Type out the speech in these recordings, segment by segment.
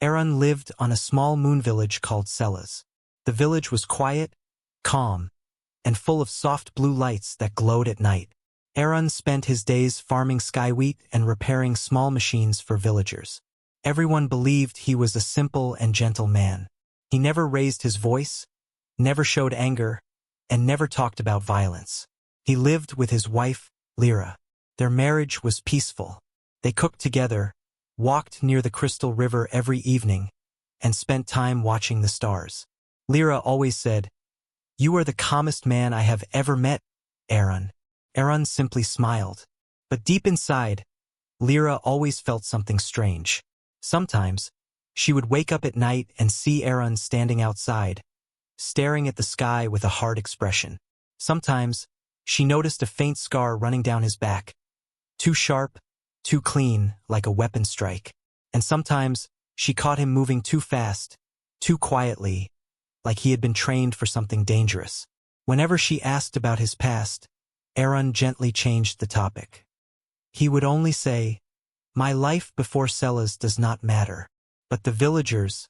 Aaron lived on a small moon village called Celas. The village was quiet, calm, and full of soft blue lights that glowed at night. Aaron spent his days farming skywheat and repairing small machines for villagers. Everyone believed he was a simple and gentle man. He never raised his voice, never showed anger, and never talked about violence. He lived with his wife, Lyra. Their marriage was peaceful. They cooked together, walked near the Crystal River every evening, and spent time watching the stars. Lyra always said, "You are the calmest man I have ever met, Aaron." Aaron simply smiled. But deep inside, Lyra always felt something strange. Sometimes, she would wake up at night and see Aaron standing outside, staring at the sky with a hard expression. Sometimes, she noticed a faint scar running down his back, too sharp, too clean, like a weapon strike. And sometimes, she caught him moving too fast, too quietly, like he had been trained for something dangerous. Whenever she asked about his past, Aaron gently changed the topic. He would only say, "My life before Celas does not matter." But the villagers,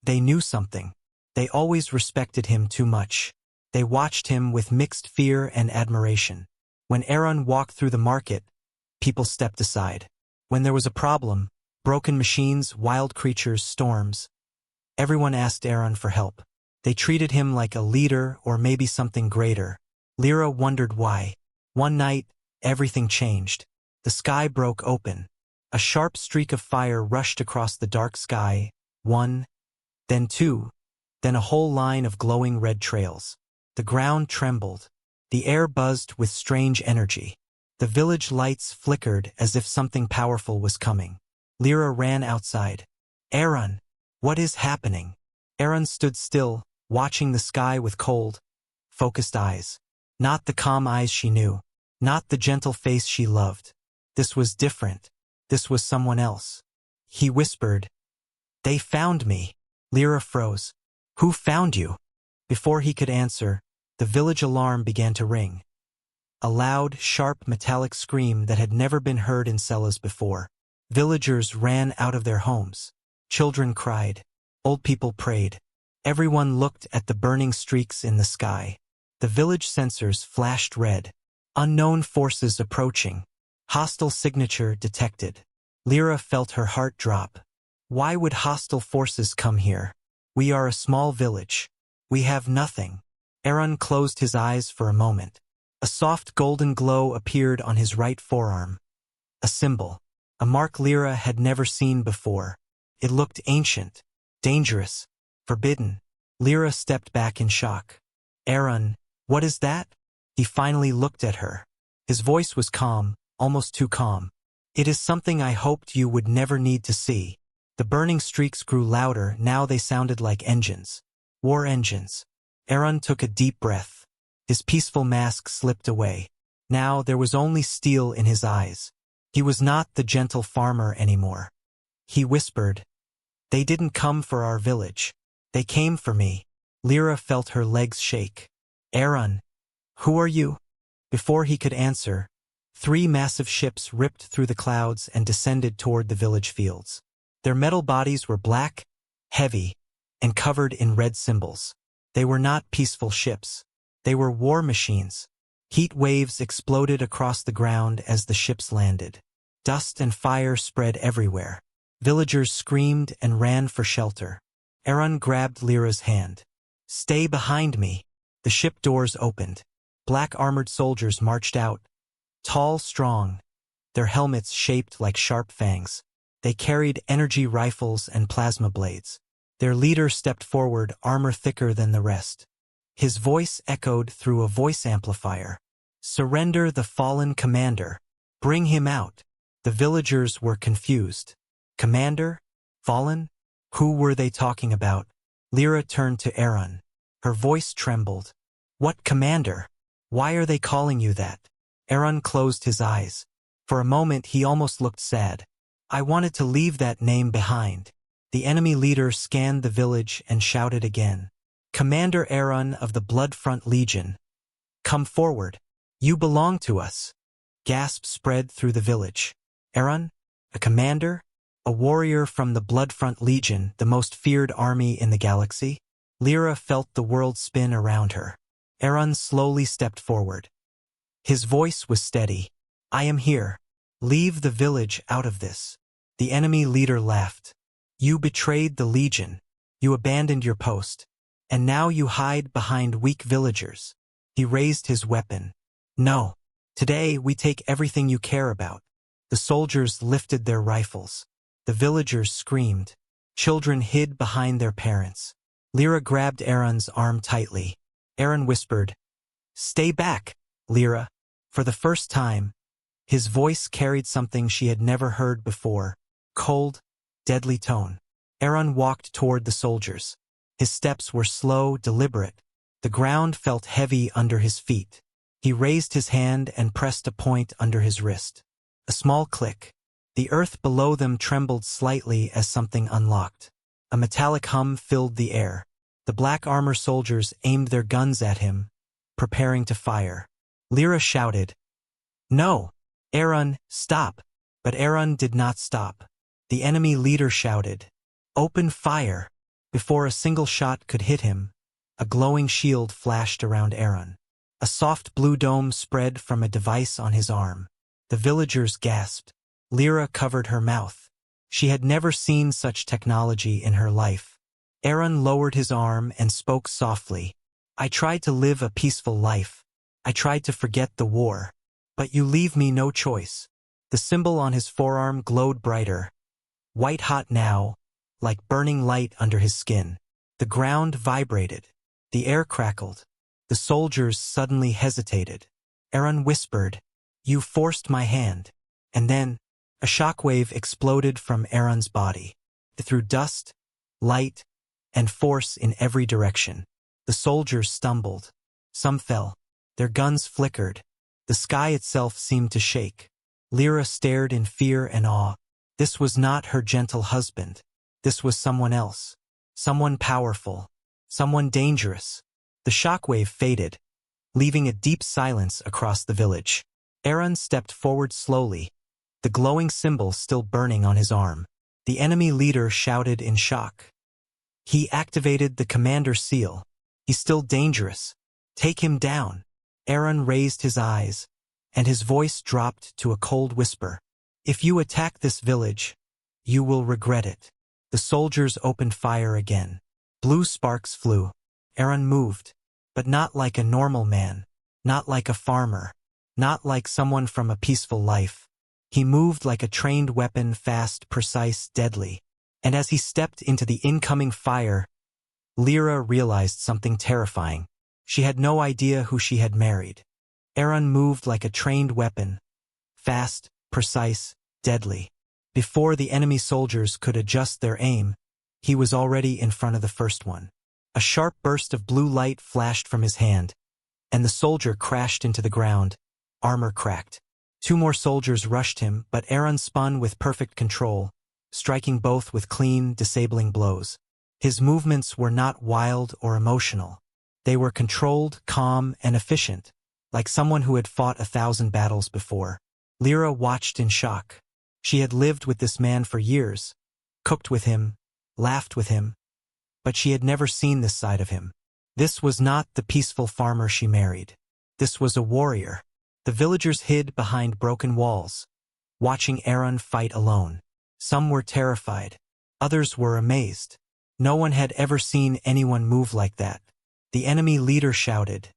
they knew something. They always respected him too much. They watched him with mixed fear and admiration. When Aaron walked through the market, people stepped aside. When there was a problem, broken machines, wild creatures, storms, everyone asked Aaron for help. They treated him like a leader or maybe something greater. Lyra wondered why. One night, everything changed. The sky broke open. A sharp streak of fire rushed across the dark sky, one, then two, then a whole line of glowing red trails. The ground trembled. The air buzzed with strange energy. The village lights flickered as if something powerful was coming. Lyra ran outside. "Aaron, what is happening?" Aaron stood still, watching the sky with cold, focused eyes. Not the calm eyes she knew. Not the gentle face she loved. This was different. This was someone else. He whispered, "They found me." Lyra froze. "Who found you?" Before he could answer, the village alarm began to ring. A loud, sharp, metallic scream that had never been heard in Celas before. Villagers ran out of their homes. Children cried. Old people prayed. Everyone looked at the burning streaks in the sky. The village sensors flashed red. Unknown forces approaching. Hostile signature detected. Lyra felt her heart drop. Why would hostile forces come here? We are a small village. We have nothing. Aaron closed his eyes for a moment. A soft golden glow appeared on his right forearm. A symbol. A mark Lyra had never seen before. It looked ancient, dangerous, forbidden. Lyra stepped back in shock. "Aaron, what is that?" He finally looked at her. His voice was calm, almost too calm. "It is something I hoped you would never need to see." The burning streaks grew louder. Now they sounded like engines. War engines. Aaron took a deep breath. His peaceful mask slipped away. Now there was only steel in his eyes. He was not the gentle farmer anymore. He whispered, "They didn't come for our village. They came for me." Lyra felt her legs shake. "Aaron, who are you?" Before he could answer, 3 massive ships ripped through the clouds and descended toward the village fields. Their metal bodies were black, heavy, and covered in red symbols. They were not peaceful ships. They were war machines. Heat waves exploded across the ground as the ships landed. Dust and fire spread everywhere. Villagers screamed and ran for shelter. Aaron grabbed Lyra's hand. "Stay behind me." The ship doors opened. Black armored soldiers marched out. Tall, strong, their helmets shaped like sharp fangs. They carried energy rifles and plasma blades. Their leader stepped forward, armor thicker than the rest. His voice echoed through a voice amplifier. "Surrender the fallen commander. Bring him out." The villagers were confused. Commander? Fallen? Who were they talking about? Lyra turned to Aaron. Her voice trembled. "What commander? Why are they calling you that?" Aaron closed his eyes. For a moment he almost looked sad. "I wanted to leave that name behind." The enemy leader scanned the village and shouted again. "Commander Aaron of the Bloodfront Legion. Come forward. You belong to us." Gasps spread through the village. "Aaron? A commander? A warrior from the Bloodfront Legion, the most feared army in the galaxy? Lyra felt the world spin around her. Aaron slowly stepped forward. His voice was steady. I am here. Leave the village out of this. The enemy leader laughed. You betrayed the Legion. You abandoned your post. And now you hide behind weak villagers. He raised his weapon. No. Today we take everything you care about. The soldiers lifted their rifles. The villagers screamed. Children hid behind their parents. Lyra grabbed Aaron's arm tightly. Aaron whispered, Stay back, Lyra. For the first time, his voice carried something she had never heard before. Cold, deadly tone. Aaron walked toward the soldiers. His steps were slow, deliberate. The ground felt heavy under his feet. He raised his hand and pressed a point under his wrist. A small click. The earth below them trembled slightly as something unlocked. A metallic hum filled the air. The black armor soldiers aimed their guns at him, preparing to fire. Lyra shouted, No! Aaron, stop! But Aaron did not stop. The enemy leader shouted, Open fire! Before a single shot could hit him, a glowing shield flashed around Aaron. A soft blue dome spread from a device on his arm. The villagers gasped. Lyra covered her mouth. She had never seen such technology in her life. Aaron lowered his arm and spoke softly. I tried to live a peaceful life. I tried to forget the war. But you leave me no choice. The symbol on his forearm glowed brighter. White hot now, like burning light under his skin. The ground vibrated. The air crackled. The soldiers suddenly hesitated. Aaron whispered, You forced my hand. And then, a shockwave exploded from Aaron's body. It threw dust, light, and force in every direction. The soldiers stumbled. Some fell. Their guns flickered. The sky itself seemed to shake. Lyra stared in fear and awe. This was not her gentle husband. This was someone else. Someone powerful. Someone dangerous. The shockwave faded, leaving a deep silence across the village. Aaron stepped forward slowly, the glowing symbol still burning on his arm. The enemy leader shouted in shock. He activated the commander seal. He's still dangerous. Take him down. Aaron raised his eyes, and his voice dropped to a cold whisper. If you attack this village, you will regret it. The soldiers opened fire again. Blue sparks flew. Aaron moved, but not like a normal man, not like a farmer, not like someone from a peaceful life. He moved like a trained weapon, fast, precise, deadly. And as he stepped into the incoming fire, Lyra realized something terrifying. She had no idea who she had married. Aaron moved like a trained weapon, fast, precise, deadly. Before the enemy soldiers could adjust their aim, he was already in front of the first one. A sharp burst of blue light flashed from his hand, and the soldier crashed into the ground, armor cracked. Two more soldiers rushed him, but Aaron spun with perfect control, striking both with clean, disabling blows. His movements were not wild or emotional. They were controlled, calm, and efficient, like someone who had fought 1,000 battles before. Lyra watched in shock. She had lived with this man for years, cooked with him, laughed with him, but she had never seen this side of him. This was not the peaceful farmer she married. This was a warrior. The villagers hid behind broken walls, watching Aaron fight alone. Some were terrified. Others were amazed. No one had ever seen anyone move like that. The enemy leader shouted,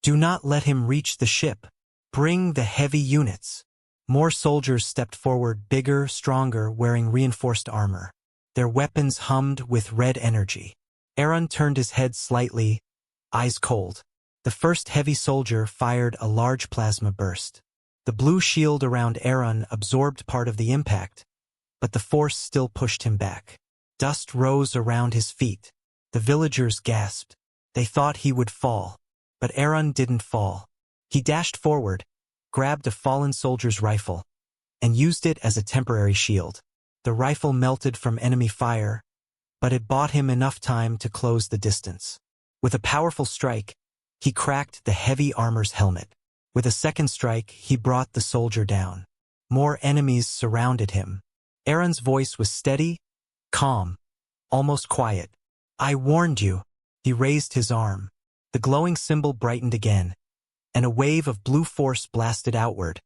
"Do not let him reach the ship. Bring the heavy units." More soldiers stepped forward, bigger, stronger, wearing reinforced armor. Their weapons hummed with red energy. Aaron turned his head slightly, eyes cold. The first heavy soldier fired a large plasma burst. The blue shield around Aaron absorbed part of the impact, but the force still pushed him back. Dust rose around his feet. The villagers gasped. They thought he would fall. But Aaron didn't fall. He dashed forward, grabbed a fallen soldier's rifle, and used it as a temporary shield. The rifle melted from enemy fire, but it bought him enough time to close the distance. With a powerful strike, he cracked the heavy armor's helmet. With a second strike, he brought the soldier down. More enemies surrounded him. Aaron's voice was steady, calm, almost quiet. I warned you. He raised his arm. The glowing symbol brightened again, and a wave of blue force blasted outward,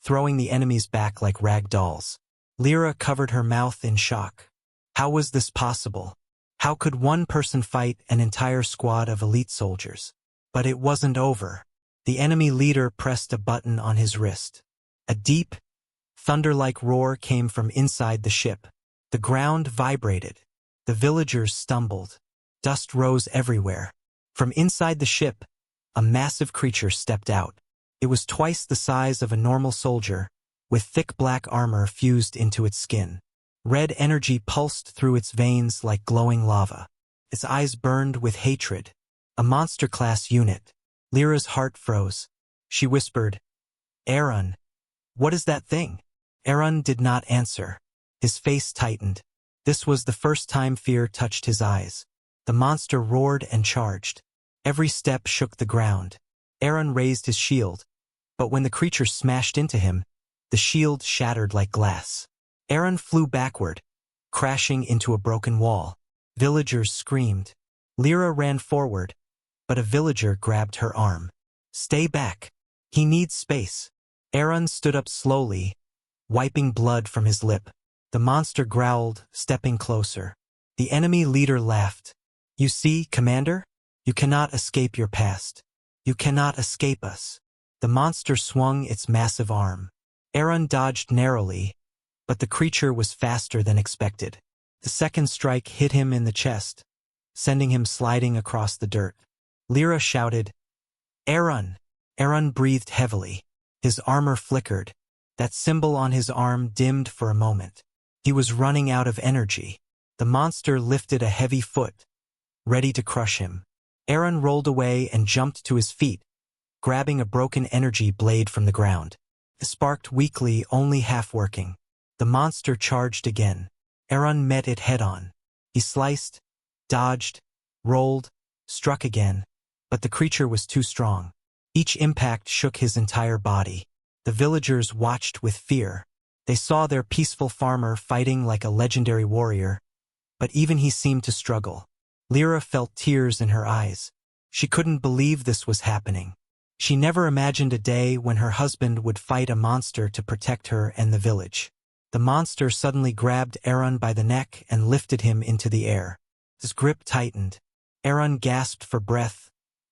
throwing the enemies back like rag dolls. Lyra covered her mouth in shock. How was this possible? How could one person fight an entire squad of elite soldiers? But it wasn't over. The enemy leader pressed a button on his wrist. A deep, thunder-like roar came from inside the ship. The ground vibrated. The villagers stumbled. Dust rose everywhere. From inside the ship, a massive creature stepped out. It was twice the size of a normal soldier, with thick black armor fused into its skin. Red energy pulsed through its veins like glowing lava. Its eyes burned with hatred. A monster-class unit. Lyra's heart froze. She whispered, Aaron, what is that thing? Aaron did not answer. His face tightened. This was the first time fear touched his eyes. The monster roared and charged. Every step shook the ground. Aaron raised his shield, but when the creature smashed into him, the shield shattered like glass. Aaron flew backward, crashing into a broken wall. Villagers screamed. Lyra ran forward, but a villager grabbed her arm. Stay back. He needs space. Aaron stood up slowly, wiping blood from his lip. The monster growled, stepping closer. The enemy leader laughed. You see, Commander? You cannot escape your past. You cannot escape us. The monster swung its massive arm. Aaron dodged narrowly, but the creature was faster than expected. The second strike hit him in the chest, sending him sliding across the dirt. Lyra shouted, Aaron! Aaron breathed heavily. His armor flickered. That symbol on his arm dimmed for a moment. He was running out of energy. The monster lifted a heavy foot, ready to crush him. Aaron rolled away and jumped to his feet, grabbing a broken energy blade from the ground. It sparked weakly, only half working. The monster charged again. Aaron met it head-on. He sliced, dodged, rolled, struck again, but the creature was too strong. Each impact shook his entire body. The villagers watched with fear. They saw their peaceful farmer fighting like a legendary warrior, but even he seemed to struggle. Lyra felt tears in her eyes. She couldn't believe this was happening. She never imagined a day when her husband would fight a monster to protect her and the village. The monster suddenly grabbed Aaron by the neck and lifted him into the air. His grip tightened. Aaron gasped for breath,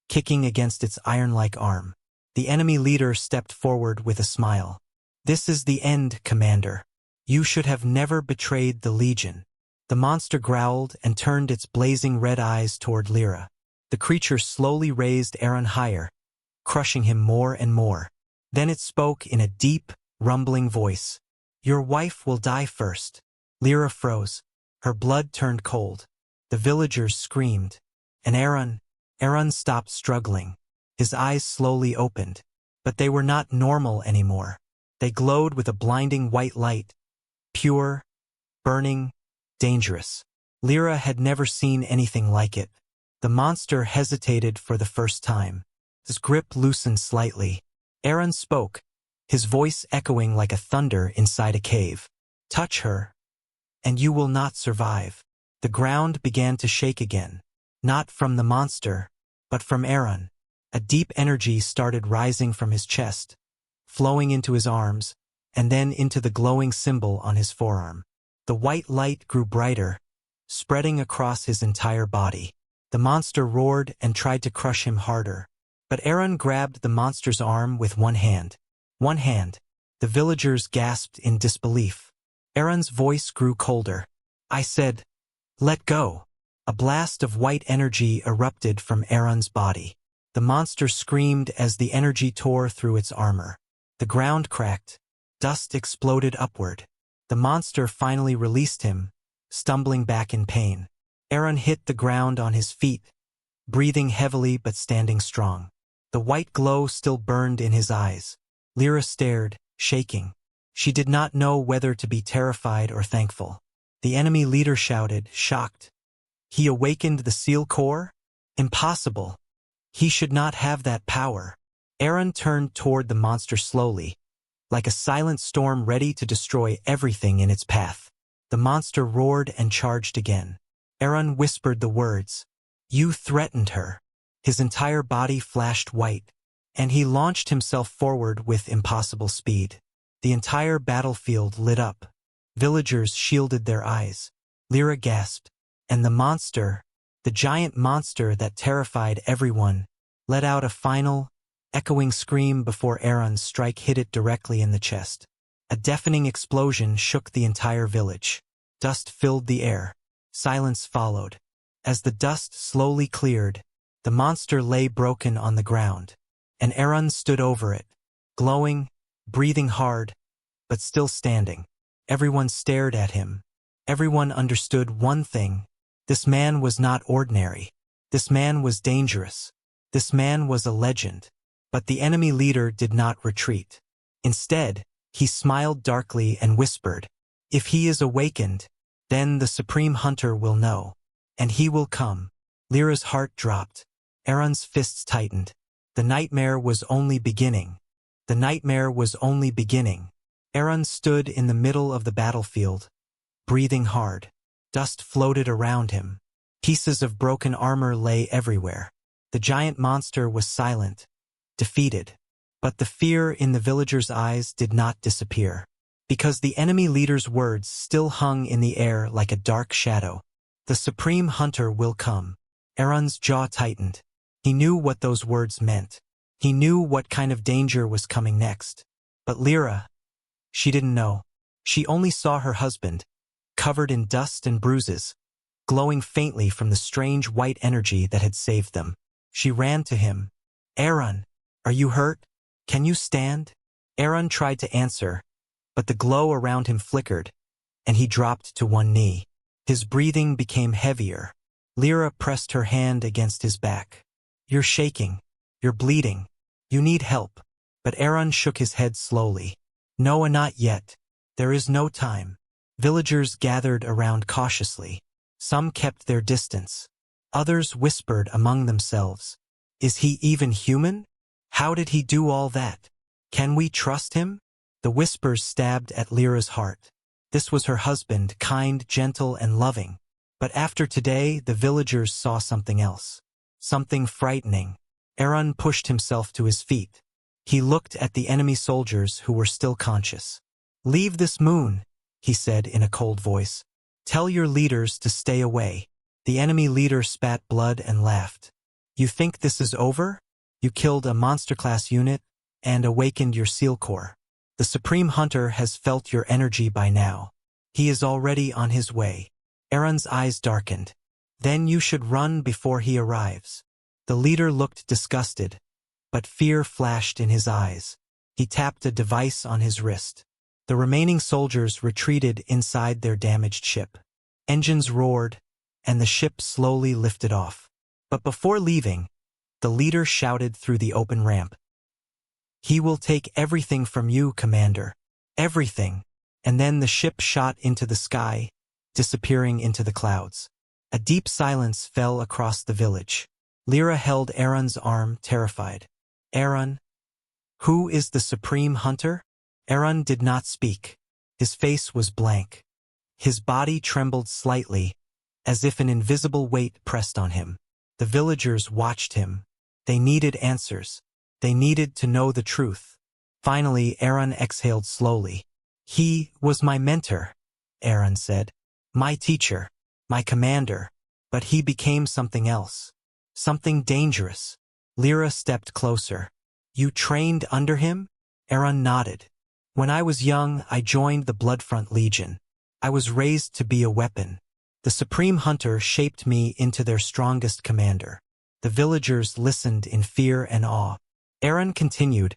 kicking against its iron-like arm. The enemy leader stepped forward with a smile. This is the end, Commander. You should have never betrayed the Legion. The monster growled and turned its blazing red eyes toward Lyra. The creature slowly raised Aaron higher, crushing him more and more. Then it spoke in a deep, rumbling voice. Your wife will die first. Lyra froze. Her blood turned cold. The villagers screamed. And Aaron stopped struggling. His eyes slowly opened. But they were not normal anymore. They glowed with a blinding white light. Pure, burning, dangerous. Lyra had never seen anything like it. The monster hesitated for the first time. His grip loosened slightly. Aaron spoke, his voice echoing like a thunder inside a cave. Touch her, and you will not survive. The ground began to shake again. Not from the monster, but from Aaron. A deep energy started rising from his chest, flowing into his arms, and then into the glowing symbol on his forearm. The white light grew brighter, spreading across his entire body. The monster roared and tried to crush him harder. But Aaron grabbed the monster's arm with one hand. One hand. The villagers gasped in disbelief. Aaron's voice grew colder. I said, let go. A blast of white energy erupted from Aaron's body. The monster screamed as the energy tore through its armor. The ground cracked. Dust exploded upward. The monster finally released him, stumbling back in pain. Aaron hit the ground on his feet, breathing heavily but standing strong. The white glow still burned in his eyes. Lyra stared, shaking. She did not know whether to be terrified or thankful. The enemy leader shouted, shocked. He awakened the Seal Corps? Impossible. He should not have that power. Aaron turned toward the monster slowly, like a silent storm ready to destroy everything in its path. The monster roared and charged again. Aaron whispered the words, "You threatened her." His entire body flashed white, and he launched himself forward with impossible speed. The entire battlefield lit up. Villagers shielded their eyes. Lyra gasped, and the monster, the giant monster that terrified everyone, let out a final, echoing scream before Aaron's strike hit it directly in the chest. A deafening explosion shook the entire village. Dust filled the air. Silence followed. As the dust slowly cleared, the monster lay broken on the ground, and Aaron stood over it, glowing, breathing hard, but still standing. Everyone stared at him. Everyone understood one thing. This man was not ordinary. This man was dangerous. This man was a legend. But the enemy leader did not retreat. Instead, he smiled darkly and whispered, "If he is awakened, then the Supreme Hunter will know. And he will come." Lyra's heart dropped. Aaron's fists tightened. The nightmare was only beginning. The nightmare was only beginning. Aaron stood in the middle of the battlefield, breathing hard. Dust floated around him. Pieces of broken armor lay everywhere. The giant monster was silent, defeated. But the fear in the villagers' eyes did not disappear, because the enemy leader's words still hung in the air like a dark shadow. "The Supreme Hunter will come." Aaron's jaw tightened. He knew what those words meant. He knew what kind of danger was coming next. But Lyra, she didn't know. She only saw her husband, covered in dust and bruises, glowing faintly from the strange white energy that had saved them. She ran to him. "Aaron, are you hurt? Can you stand?" Aaron tried to answer, but the glow around him flickered, and he dropped to one knee. His breathing became heavier. Lyra pressed her hand against his back. "You're shaking. You're bleeding. You need help." But Aaron shook his head slowly. "No, not yet. There is no time." Villagers gathered around cautiously. Some kept their distance. Others whispered among themselves, "Is he even human? How did he do all that? Can we trust him?" The whispers stabbed at Lyra's heart. This was her husband, kind, gentle, and loving. But after today, the villagers saw something else. Something frightening. Aaron pushed himself to his feet. He looked at the enemy soldiers who were still conscious. "Leave this moon," he said in a cold voice. "Tell your leaders to stay away." The enemy leader spat blood and laughed. "You think this is over? You killed a monster-class unit and awakened your SEAL Corps. The Supreme Hunter has felt your energy by now. He is already on his way." Aaron's eyes darkened. "Then you should run before he arrives." The leader looked disgusted, but fear flashed in his eyes. He tapped a device on his wrist. The remaining soldiers retreated inside their damaged ship. Engines roared, and the ship slowly lifted off. But before leaving, the leader shouted through the open ramp, "He will take everything from you, Commander. Everything." And then the ship shot into the sky, disappearing into the clouds. A deep silence fell across the village. Lyra held Aaron's arm, terrified. "Aaron, who is the Supreme Hunter?" Aaron did not speak. His face was blank. His body trembled slightly, as if an invisible weight pressed on him. The villagers watched him. They needed answers. They needed to know the truth. Finally, Aaron exhaled slowly. "He was my mentor," Aaron said. "My teacher, my commander, but he became something else. Something dangerous." Lyra stepped closer. "You trained under him?" Aaron nodded. "When I was young, I joined the Bloodfront Legion. I was raised to be a weapon. The Supreme Hunter shaped me into their strongest commander." The villagers listened in fear and awe. Aaron continued,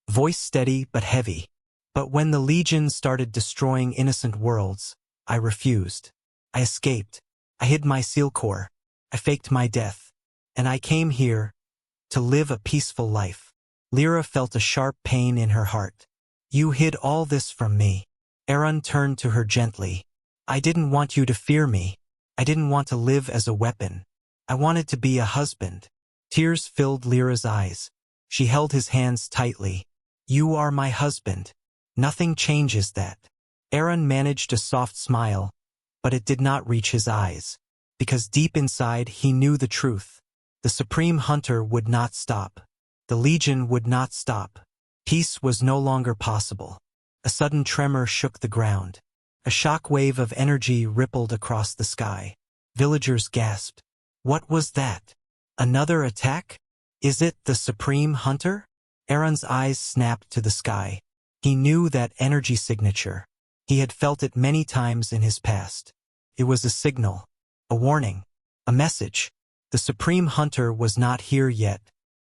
voice steady but heavy. "But when the Legion started destroying innocent worlds, I refused. I escaped. I hid my SEAL Corps. I faked my death. And I came here to live a peaceful life." Lyra felt a sharp pain in her heart. "You hid all this from me." Aaron turned to her gently. "I didn't want you to fear me. I didn't want to live as a weapon. I wanted to be a husband." Tears filled Lyra's eyes. She held his hands tightly. "You are my husband. Nothing changes that. Aaron managed a soft smile, but it did not reach his eyes, because deep inside he knew the truth. The Supreme Hunter would not stop. The Legion would not stop. Peace was no longer possible. A sudden tremor shook the ground. A shock wave of energy rippled across the sky. Villagers gasped. What was that? Another attack? Is it the Supreme Hunter? Aaron's eyes snapped to the sky. He knew that energy signature. He had felt it many times in his past. It was a signal, a warning, a message. The Supreme Hunter was not here yet,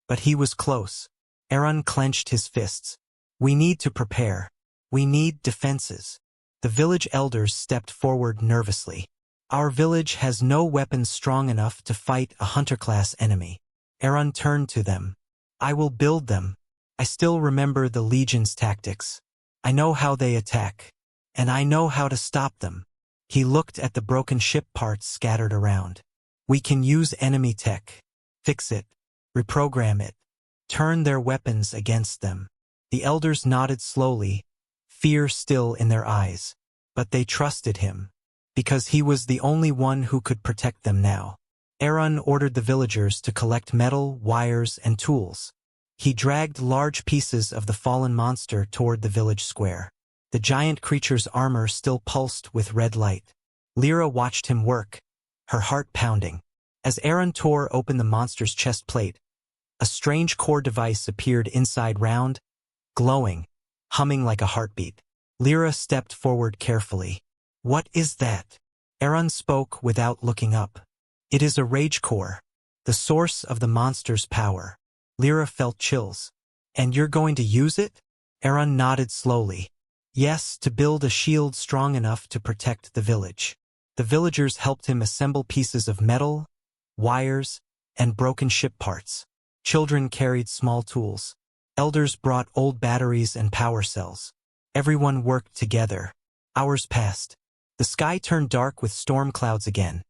but he was close. Aaron clenched his fists. We need to prepare. We need defenses. The village elders stepped forward nervously. Our village has no weapons strong enough to fight a hunter-class enemy. Aaron turned to them. I will build them. I still remember the Legion's tactics. I know how they attack. And I know how to stop them. He looked at the broken ship parts scattered around. We can use enemy tech. Fix it. Reprogram it. Turn their weapons against them. The elders nodded slowly, fear still in their eyes. But they trusted him, because he was the only one who could protect them now. Aaron ordered the villagers to collect metal, wires, and tools. He dragged large pieces of the fallen monster toward the village square. The giant creature's armor still pulsed with red light. Lyra watched him work, her heart pounding. As Aaron tore open the monster's chest plate, a strange core device appeared inside round, glowing, humming like a heartbeat. Lyra stepped forward carefully. What is that? Aaron spoke without looking up. It is a rage core, the source of the monster's power. Lyra felt chills. And you're going to use it? Aaron nodded slowly. Yes, to build a shield strong enough to protect the village. The villagers helped him assemble pieces of metal, wires, and broken ship parts. Children carried small tools. Elders brought old batteries and power cells. Everyone worked together. Hours passed. The sky turned dark with storm clouds again.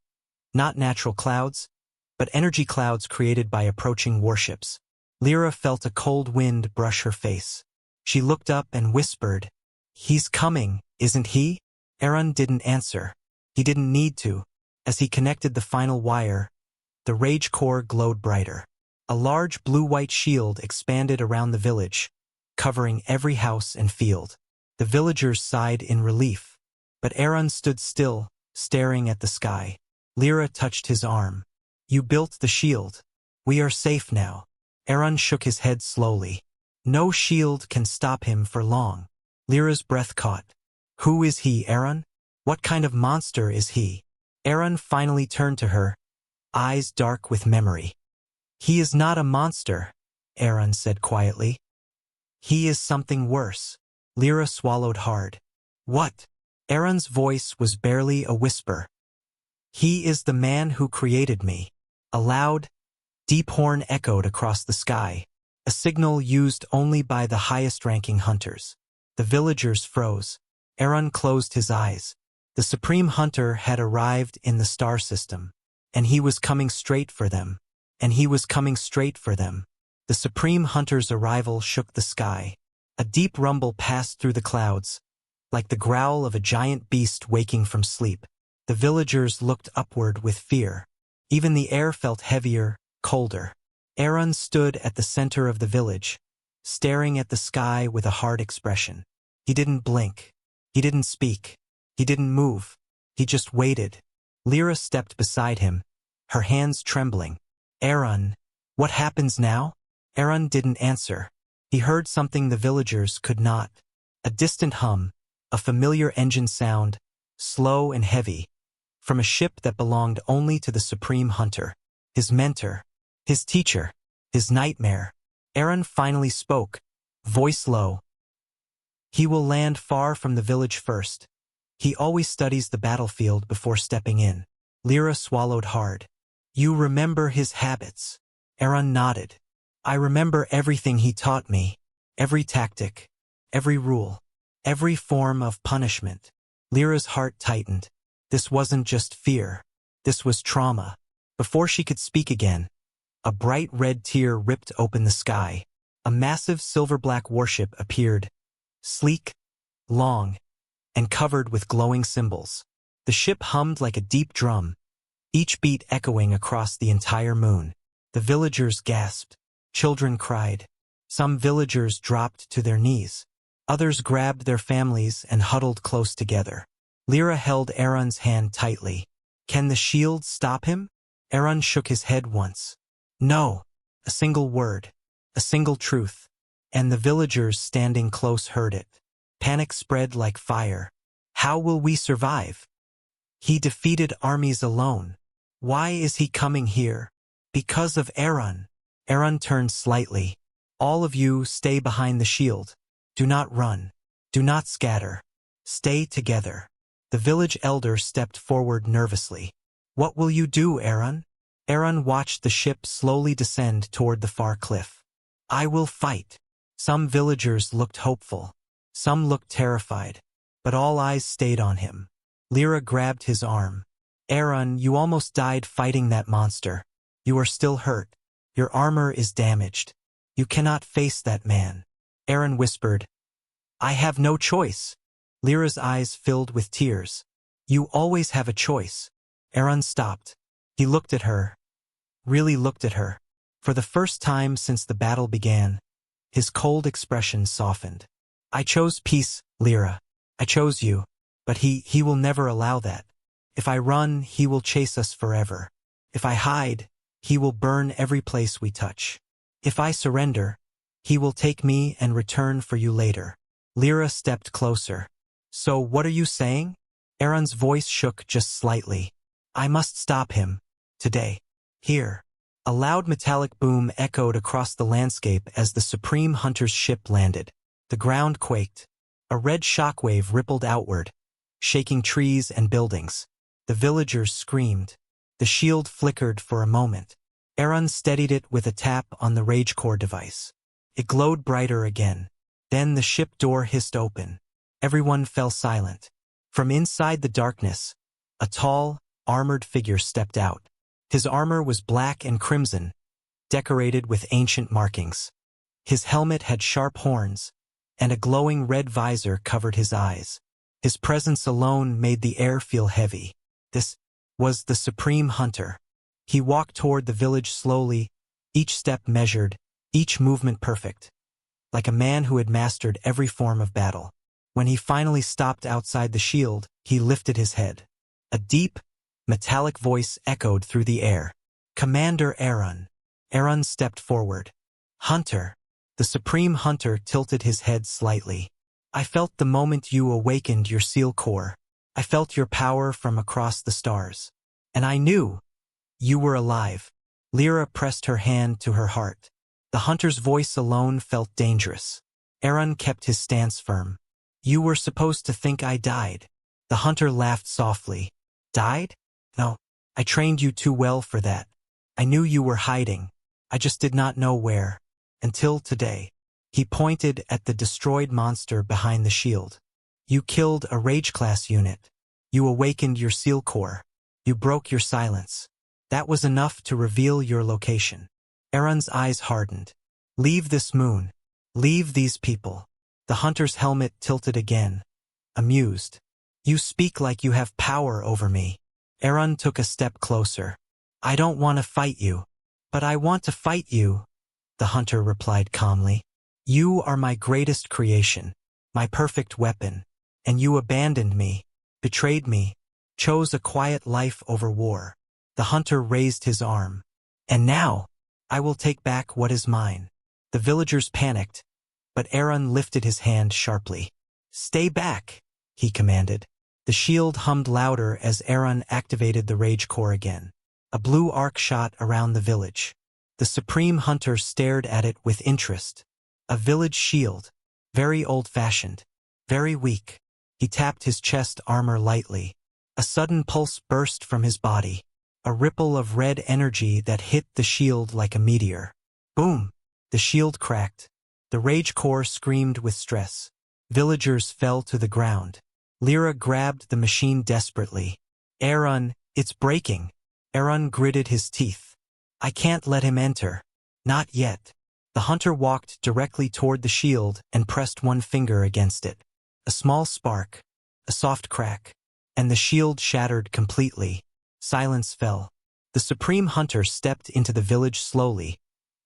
Not natural clouds, but energy clouds created by approaching warships. Lyra felt a cold wind brush her face. She looked up and whispered, He's coming, isn't he? Aaron didn't answer. He didn't need to. As he connected the final wire, the rage core glowed brighter. A large blue-white shield expanded around the village, covering every house and field. The villagers sighed in relief, but Aaron stood still, staring at the sky. Lyra touched his arm. You built the shield. We are safe now. Aaron shook his head slowly. No shield can stop him for long. Lyra's breath caught. Who is he, Aaron? What kind of monster is he? Aaron finally turned to her, eyes dark with memory. He is not a monster, Aaron said quietly. He is something worse. Lyra swallowed hard. What? Aaron's voice was barely a whisper. He is the man who created me. A loud, deep horn echoed across the sky, a signal used only by the highest-ranking hunters. The villagers froze. Aaron closed his eyes. The Supreme Hunter had arrived in the star system, and he was coming straight for them. And he was coming straight for them. The Supreme Hunter's arrival shook the sky. A deep rumble passed through the clouds, like the growl of a giant beast waking from sleep. The villagers looked upward with fear. Even the air felt heavier, colder. Aaron stood at the center of the village, staring at the sky with a hard expression. He didn't blink. He didn't speak. He didn't move. He just waited. Lyra stepped beside him, her hands trembling. Aaron, what happens now? Aaron didn't answer. He heard something the villagers could not. A distant hum, a familiar engine sound, slow and heavy, from a ship that belonged only to the Supreme Hunter, his mentor, his teacher, his nightmare. Aaron finally spoke, voice low. He will land far from the village first. He always studies the battlefield before stepping in. Lyra swallowed hard. You remember his habits. Aaron nodded. I remember everything he taught me. Every tactic, every rule, every form of punishment. Lyra's heart tightened. This wasn't just fear. This was trauma. Before she could speak again, a bright red tear ripped open the sky. A massive silver-black warship appeared, sleek, long, and covered with glowing symbols. The ship hummed like a deep drum, each beat echoing across the entire moon. The villagers gasped. Children cried. Some villagers dropped to their knees. Others grabbed their families and huddled close together. Lyra held Aaron's hand tightly. "Can the shield stop him?" Aaron shook his head once. "No." A single word. A single truth. And the villagers standing close heard it. Panic spread like fire. "How will we survive? He defeated armies alone. Why is he coming here?" "Because of Aaron." Aaron turned slightly. "All of you stay behind the shield. Do not run. Do not scatter. Stay together." The village elder stepped forward nervously. "What will you do, Aaron?" Aaron watched the ship slowly descend toward the far cliff. "I will fight." Some villagers looked hopeful. Some looked terrified. But all eyes stayed on him. Lyra grabbed his arm. "Aaron, you almost died fighting that monster. You are still hurt. Your armor is damaged. You cannot face that man." Aaron whispered, "I have no choice." Lyra's eyes filled with tears. "You always have a choice." Aaron stopped. He looked at her. Really looked at her. For the first time since the battle began, his cold expression softened. "I chose peace, Lyra. I chose you. But he will never allow that. If I run, he will chase us forever. If I hide, he will burn every place we touch. If I surrender, he will take me and return for you later." Lyra stepped closer. "So what are you saying?" Aaron's voice shook just slightly. "I must stop him. Today. Here." A loud metallic boom echoed across the landscape as the Supreme Hunter's ship landed. The ground quaked. A red shockwave rippled outward, shaking trees and buildings. The villagers screamed. The shield flickered for a moment. Aaron steadied it with a tap on the rage core device. It glowed brighter again. Then the ship door hissed open. Everyone fell silent. From inside the darkness, a tall, armored figure stepped out. His armor was black and crimson, decorated with ancient markings. His helmet had sharp horns, and a glowing red visor covered his eyes. His presence alone made the air feel heavy. This was the Supreme Hunter. He walked toward the village slowly, each step measured, each movement perfect, like a man who had mastered every form of battle. When he finally stopped outside the shield, he lifted his head. A deep, metallic voice echoed through the air. "Commander Aaron." Aaron stepped forward. "Hunter." The Supreme Hunter tilted his head slightly. "I felt the moment you awakened your seal core. I felt your power from across the stars. And I knew you were alive." Lyra pressed her hand to her heart. The hunter's voice alone felt dangerous. Aaron kept his stance firm. "You were supposed to think I died." The hunter laughed softly. "Died? No, I trained you too well for that. I knew you were hiding. I just did not know where. Until today." He pointed at the destroyed monster behind the shield. "You killed a Rage class unit. You awakened your seal core. You broke your silence. That was enough to reveal your location." Aaron's eyes hardened. "Leave this moon. Leave these people." The hunter's helmet tilted again, amused. "You speak like you have power over me." Aaron took a step closer. "I don't want to fight you. But I want to fight you," the hunter replied calmly. "You are my greatest creation, my perfect weapon. And you abandoned me, betrayed me, chose a quiet life over war." The hunter raised his arm. "And now, I will take back what is mine." The villagers panicked, but Aaron lifted his hand sharply. "Stay back," he commanded. The shield hummed louder as Aaron activated the rage core again. A blue arc shot around the village. The Supreme Hunter stared at it with interest. A village shield. Very old-fashioned. Very weak. He tapped his chest armor lightly. A sudden pulse burst from his body. A ripple of red energy that hit the shield like a meteor. Boom! The shield cracked. The rage core screamed with stress. Villagers fell to the ground. Lyra grabbed the machine desperately. "Aaron, it's breaking." Aaron gritted his teeth. "I can't let him enter. Not yet." The hunter walked directly toward the shield and pressed one finger against it. A small spark, a soft crack, and the shield shattered completely. Silence fell. The Supreme Hunter stepped into the village slowly,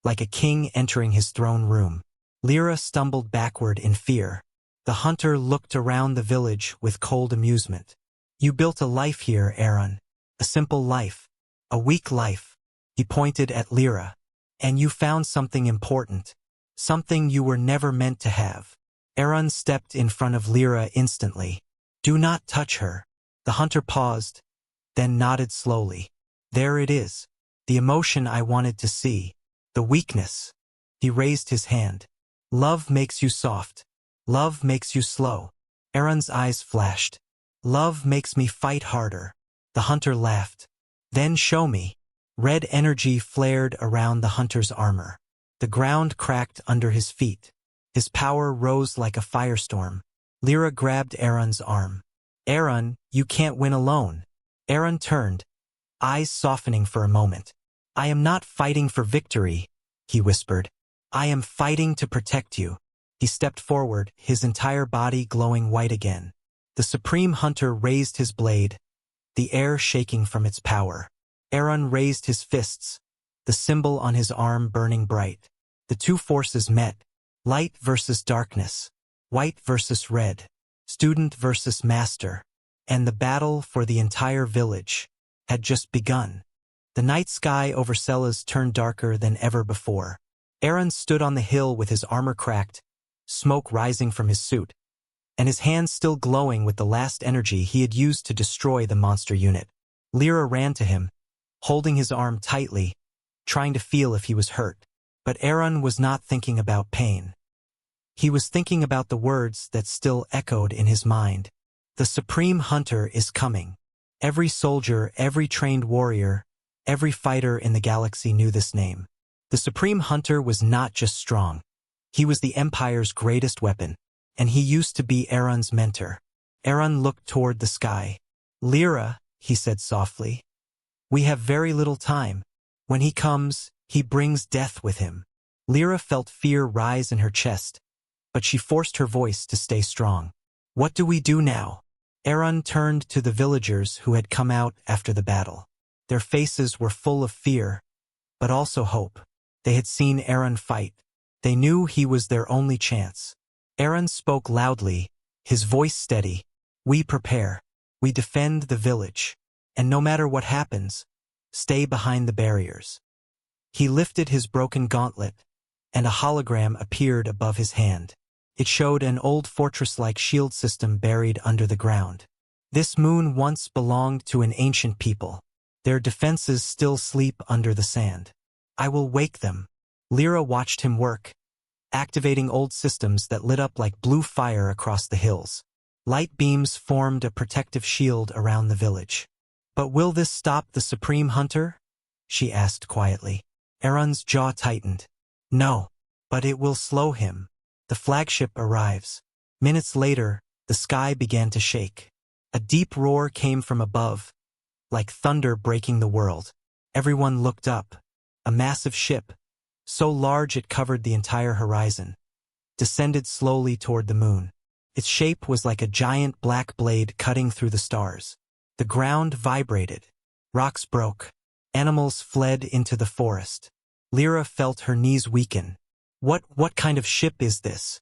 like a king entering his throne room. Lyra stumbled backward in fear. The hunter looked around the village with cold amusement. You built a life here, Aaron. A simple life. A weak life. He pointed at Lyra. And you found something important. Something you were never meant to have. Aaron stepped in front of Lyra instantly. Do not touch her. The hunter paused, then nodded slowly. There it is. The emotion I wanted to see. The weakness. He raised his hand. Love makes you soft. Love makes you slow. Aaron's eyes flashed. Love makes me fight harder. The hunter laughed. Then show me. Red energy flared around the hunter's armor. The ground cracked under his feet. His power rose like a firestorm. Lyra grabbed Aaron's arm. Aaron, you can't win alone. Aaron turned, eyes softening for a moment. I am not fighting for victory, he whispered. I am fighting to protect you. He stepped forward, his entire body glowing white again. The Supreme Hunter raised his blade, the air shaking from its power. Aaron raised his fists, the symbol on his arm burning bright. The two forces met, light versus darkness, white versus red, student versus master, and the battle for the entire village had just begun. The night sky over Celas turned darker than ever before. Aaron stood on the hill with his armor cracked, smoke rising from his suit, and his hands still glowing with the last energy he had used to destroy the monster unit. Lyra ran to him, holding his arm tightly, trying to feel if he was hurt. But Aaron was not thinking about pain. He was thinking about the words that still echoed in his mind. The Supreme Hunter is coming. Every soldier, every trained warrior, every fighter in the galaxy knew this name. The Supreme Hunter was not just strong. He was the Empire's greatest weapon, and he used to be Aaron's mentor. Aaron looked toward the sky. Lyra, he said softly. We have very little time. When he comes, he brings death with him. Lyra felt fear rise in her chest, but she forced her voice to stay strong. What do we do now? Aaron turned to the villagers who had come out after the battle. Their faces were full of fear, but also hope. They had seen Aaron fight. They knew he was their only chance. Aaron spoke loudly, his voice steady. We prepare. We defend the village. And no matter what happens, stay behind the barriers. He lifted his broken gauntlet, and a hologram appeared above his hand. It showed an old fortress-like shield system buried under the ground. This moon once belonged to an ancient people. Their defenses still sleep under the sand. I will wake them. Lyra watched him work, activating old systems that lit up like blue fire across the hills. Light beams formed a protective shield around the village. But will this stop the Supreme Hunter? She asked quietly. Aaron's jaw tightened. No, but it will slow him. The flagship arrives. Minutes later, the sky began to shake. A deep roar came from above, like thunder breaking the world. Everyone looked up. A massive ship, so large it covered the entire horizon, descended slowly toward the moon. Its shape was like a giant black blade cutting through the stars. The ground vibrated. Rocks broke. Animals fled into the forest. Lyra felt her knees weaken. What kind of ship is this?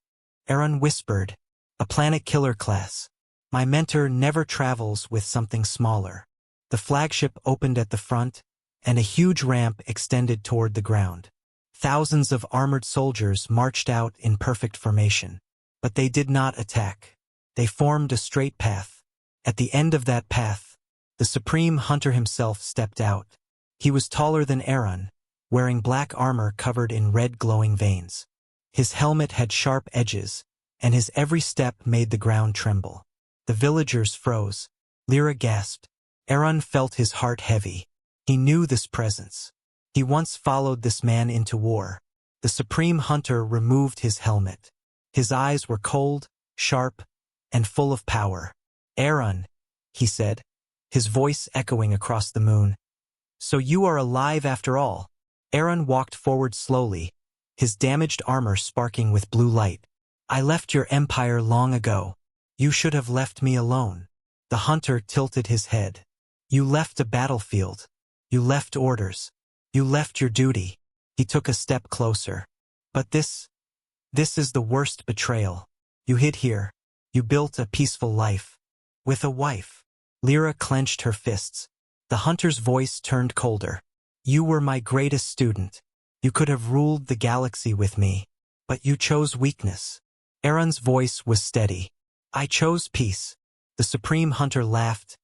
Aaron whispered. A planet killer class. My mentor never travels with something smaller. The flagship opened at the front, and a huge ramp extended toward the ground. Thousands of armored soldiers marched out in perfect formation. But they did not attack. They formed a straight path. At the end of that path, the Supreme Hunter himself stepped out. He was taller than Aaron, wearing black armor covered in red glowing veins. His helmet had sharp edges, and his every step made the ground tremble. The villagers froze. Lyra gasped. Aaron felt his heart heavy. He knew this presence. He once followed this man into war. The Supreme Hunter removed his helmet. His eyes were cold, sharp, and full of power. Aaron, he said, his voice echoing across the moon. So you are alive after all. Aaron walked forward slowly, his damaged armor sparking with blue light. I left your empire long ago. You should have left me alone. The hunter tilted his head. You left a battlefield. You left orders. You left your duty. He took a step closer. But this is the worst betrayal. You hid here. You built a peaceful life. With a wife. Lyra clenched her fists. The hunter's voice turned colder. You were my greatest student. You could have ruled the galaxy with me. But you chose weakness. Aaron's voice was steady. I chose peace. The supreme hunter laughed,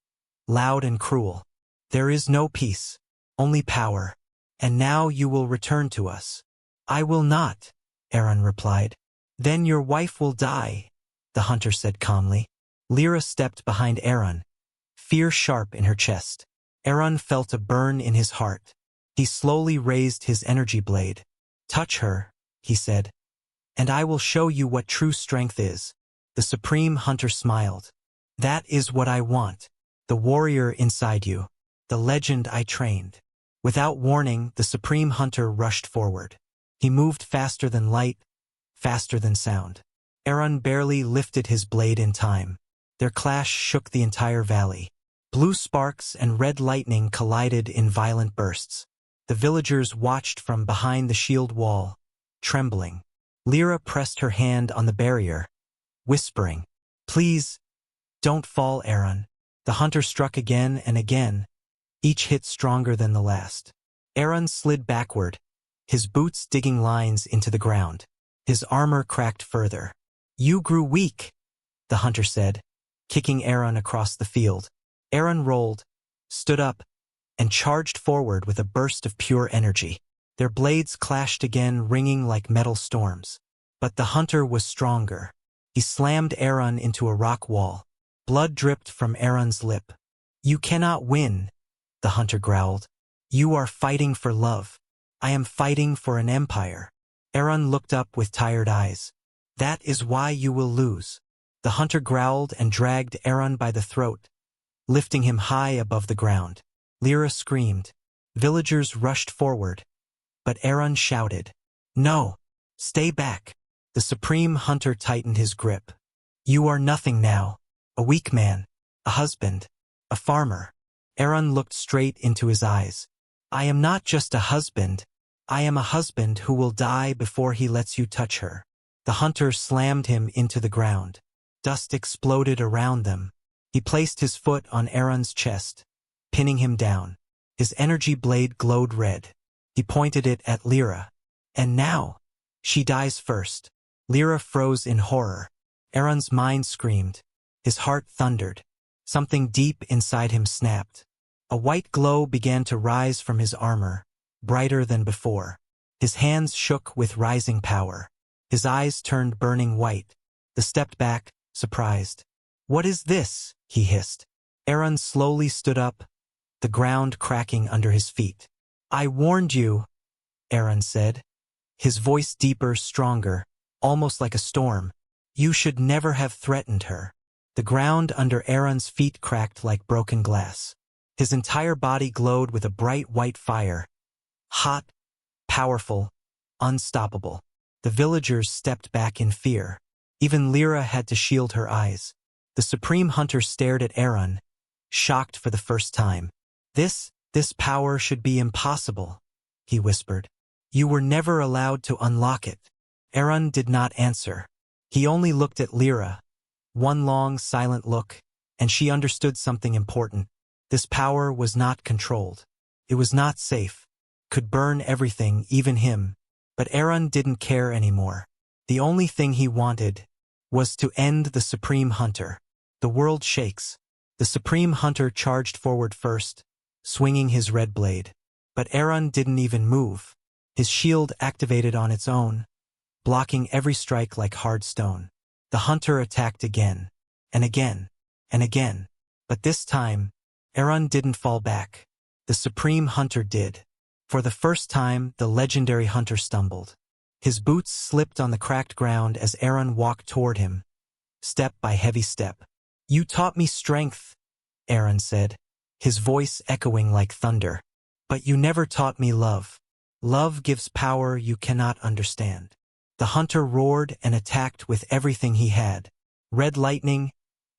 loud and cruel. There is no peace, only power. And now you will return to us. I will not, Aaron replied. Then your wife will die, the hunter said calmly. Lyra stepped behind Aaron, fear sharp in her chest. Aaron felt a burn in his heart. He slowly raised his energy blade. Touch her, he said, and I will show you what true strength is. The supreme hunter smiled. That is what I want. The warrior inside you. The legend I trained. Without warning, the supreme hunter rushed forward. He moved faster than light, faster than sound. Aaron barely lifted his blade in time. Their clash shook the entire valley. Blue sparks and red lightning collided in violent bursts. The villagers watched from behind the shield wall, trembling. Lyra pressed her hand on the barrier, whispering, Please, don't fall, Aaron. The hunter struck again and again, each hit stronger than the last. Aaron slid backward, his boots digging lines into the ground. His armor cracked further. You grew weak, the hunter said, kicking Aaron across the field. Aaron rolled, stood up, and charged forward with a burst of pure energy. Their blades clashed again, ringing like metal storms. But the hunter was stronger. He slammed Aaron into a rock wall. Blood dripped from Aaron's lip. You cannot win, the hunter growled. You are fighting for love. I am fighting for an empire. Aaron looked up with tired eyes. That is why you will lose. The hunter growled and dragged Aaron by the throat, lifting him high above the ground. Lyra screamed. Villagers rushed forward. But Aaron shouted, No, stay back. The supreme hunter tightened his grip. You are nothing now. A weak man. A husband. A farmer. Aaron looked straight into his eyes. I am not just a husband. I am a husband who will die before he lets you touch her. The hunter slammed him into the ground. Dust exploded around them. He placed his foot on Aaron's chest, pinning him down. His energy blade glowed red. He pointed it at Lyra. And now, she dies first. Lyra froze in horror. Aaron's mind screamed. His heart thundered. Something deep inside him snapped. A white glow began to rise from his armor, brighter than before. His hands shook with rising power. His eyes turned burning white. He stepped back, surprised. What is this? He hissed. Aaron slowly stood up, the ground cracking under his feet. I warned you, Aaron said, his voice deeper, stronger, almost like a storm. You should never have threatened her. The ground under Aaron's feet cracked like broken glass. His entire body glowed with a bright white fire. Hot, powerful, unstoppable. The villagers stepped back in fear. Even Lyra had to shield her eyes. The supreme hunter stared at Aaron, shocked for the first time. This power should be impossible, he whispered. You were never allowed to unlock it. Aaron did not answer. He only looked at Lyra. One long, silent look, and she understood something important. This power was not controlled. It was not safe. Could burn everything, even him. But Aaron didn't care anymore. The only thing he wanted was to end the supreme hunter. The world shakes. The supreme hunter charged forward first, swinging his red blade. But Aaron didn't even move. His shield activated on its own, blocking every strike like hard stone. The hunter attacked again, and again, and again. But this time, Aaron didn't fall back. The supreme hunter did. For the first time, the legendary hunter stumbled. His boots slipped on the cracked ground as Aaron walked toward him, step by heavy step. You taught me strength, Aaron said, his voice echoing like thunder. But you never taught me love. Love gives power you cannot understand. The hunter roared and attacked with everything he had. Red lightning,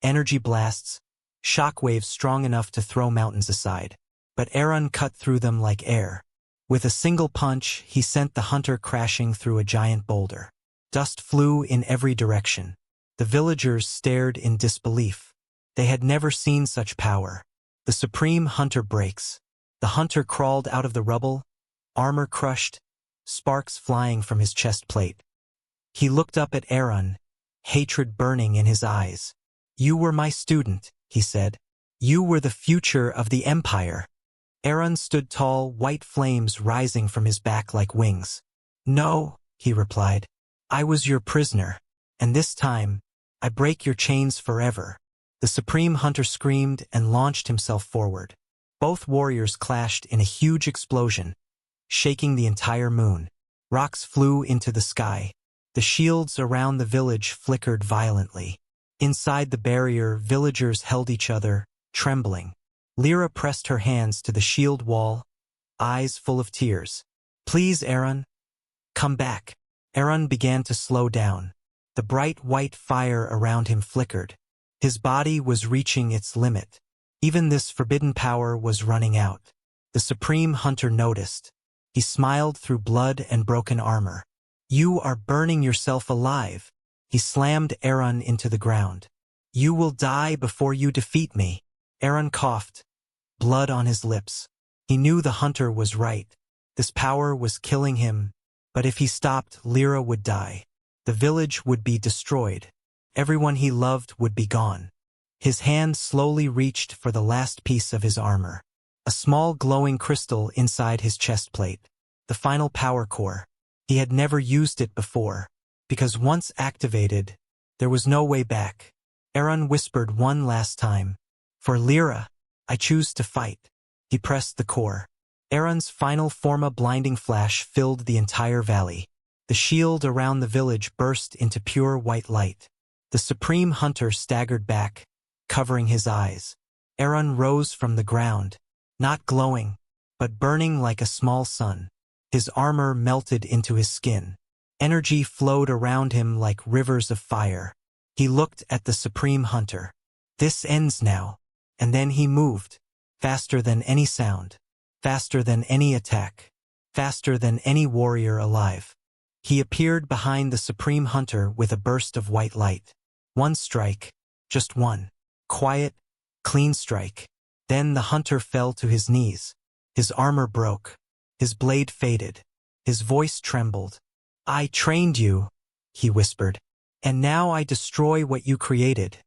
energy blasts, shock waves strong enough to throw mountains aside. But Aaron cut through them like air. With a single punch, he sent the hunter crashing through a giant boulder. Dust flew in every direction. The villagers stared in disbelief. They had never seen such power. The supreme hunter breaks. The hunter crawled out of the rubble, armor crushed, sparks flying from his chest plate. He looked up at Aaron, hatred burning in his eyes. "You were my student," he said. "You were the future of the Empire." Aaron stood tall, white flames rising from his back like wings. "No," he replied. "I was your prisoner. And this time, I break your chains forever." The supreme hunter screamed and launched himself forward. Both warriors clashed in a huge explosion, shaking the entire moon. Rocks flew into the sky. The shields around the village flickered violently. Inside the barrier, villagers held each other, trembling. Lyra pressed her hands to the shield wall, eyes full of tears. "Please, Aaron, come back." Aaron began to slow down. The bright white fire around him flickered. His body was reaching its limit. Even this forbidden power was running out. The supreme hunter noticed. He smiled through blood and broken armor. "You are burning yourself alive." He slammed Aaron into the ground. "You will die before you defeat me." Aaron coughed, blood on his lips. He knew the hunter was right. This power was killing him, but if he stopped, Lyra would die. The village would be destroyed. Everyone he loved would be gone. His hand slowly reached for the last piece of his armor. A small glowing crystal inside his chest plate. The final power core. He had never used it before, because once activated, there was no way back. Aaron whispered one last time. "For Lyra, I choose to fight." He pressed the core. Aaron's final forma blinding flash filled the entire valley. The shield around the village burst into pure white light. The supreme hunter staggered back, covering his eyes. Aaron rose from the ground, not glowing, but burning like a small sun. His armor melted into his skin. Energy flowed around him like rivers of fire. He looked at the supreme hunter. "This ends now." And then he moved, faster than any sound, faster than any attack, faster than any warrior alive. He appeared behind the supreme hunter with a burst of white light. One strike, just one. Quiet, clean strike. Then the hunter fell to his knees. His armor broke. His blade faded. His voice trembled. "I trained you," he whispered. "And now I destroy what you created,"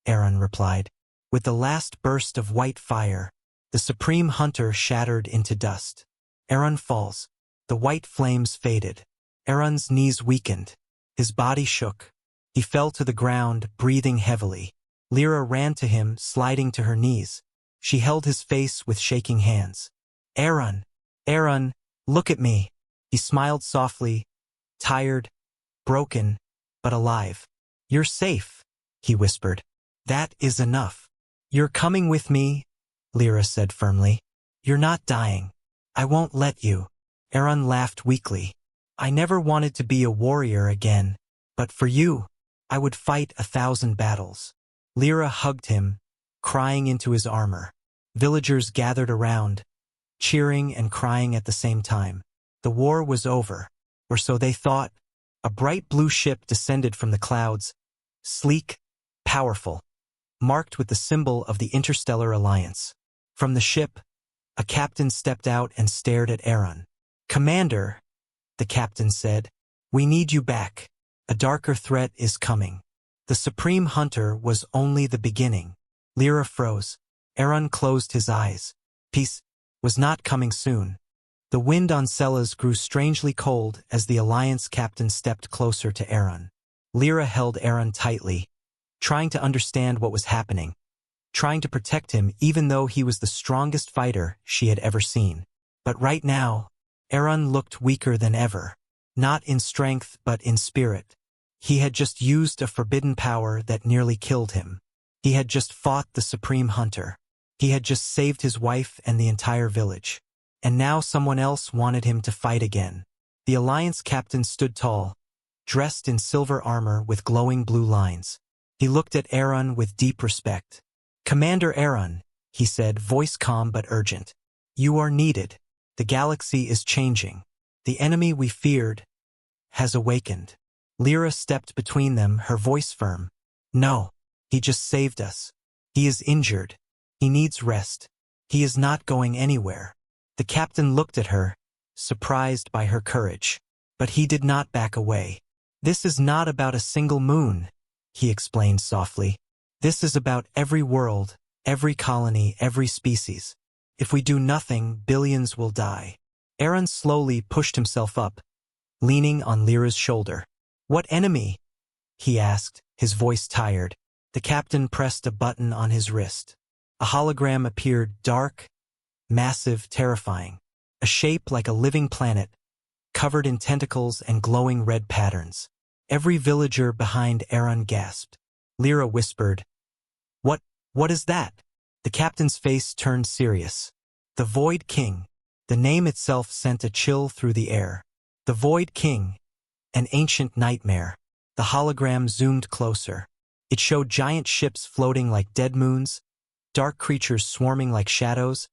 Aaron replied. With the last burst of white fire, the supreme hunter shattered into dust. Aaron falls. The white flames faded. Aaron's knees weakened. His body shook. He fell to the ground, breathing heavily. Lyra ran to him, sliding to her knees. She held his face with shaking hands. "Aaron, Aaron, look at me." He smiled softly, tired, broken, but alive. "You're safe," he whispered. "That is enough." "You're coming with me," Lyra said firmly. "You're not dying. I won't let you." Aaron laughed weakly. "I never wanted to be a warrior again, but for you, I would fight 1,000 battles." Lyra hugged him, crying into his armor. Villagers gathered around, cheering and crying at the same time. The war was over, or so they thought. A bright blue ship descended from the clouds, sleek, powerful, marked with the symbol of the Interstellar Alliance. From the ship, a captain stepped out and stared at Aaron. "Commander," the captain said, "we need you back. A darker threat is coming." The supreme hunter was only the beginning. Lyra froze. Aaron closed his eyes. Peace was not coming soon. The wind on Celas grew strangely cold as the Alliance captain stepped closer to Aaron. Lyra held Aaron tightly, trying to understand what was happening, trying to protect him even though he was the strongest fighter she had ever seen. But right now, Aaron looked weaker than ever, not in strength but in spirit. He had just used a forbidden power that nearly killed him. He had just fought the supreme hunter. He had just saved his wife and the entire village. And now someone else wanted him to fight again. The Alliance captain stood tall, dressed in silver armor with glowing blue lines. He looked at Aaron with deep respect. "Commander Aaron," he said, voice calm but urgent. "You are needed. The galaxy is changing. The enemy we feared has awakened." Lyra stepped between them, her voice firm. "No, he just saved us. He is injured. He needs rest. He is not going anywhere." The captain looked at her, surprised by her courage. But he did not back away. "This is not about a single moon," he explained softly. "This is about every world, every colony, every species. If we do nothing, billions will die." Aaron slowly pushed himself up, leaning on Lyra's shoulder. "What enemy?" he asked, his voice tired. The captain pressed a button on his wrist. A hologram appeared, dark, massive, terrifying. A shape like a living planet, covered in tentacles and glowing red patterns. Every villager behind Aaron gasped. Lyra whispered, What is that?" The captain's face turned serious. "The Void King." The name itself sent a chill through the air. The Void King, an ancient nightmare. The hologram zoomed closer. It showed giant ships floating like dead moons, dark creatures swarming like shadows,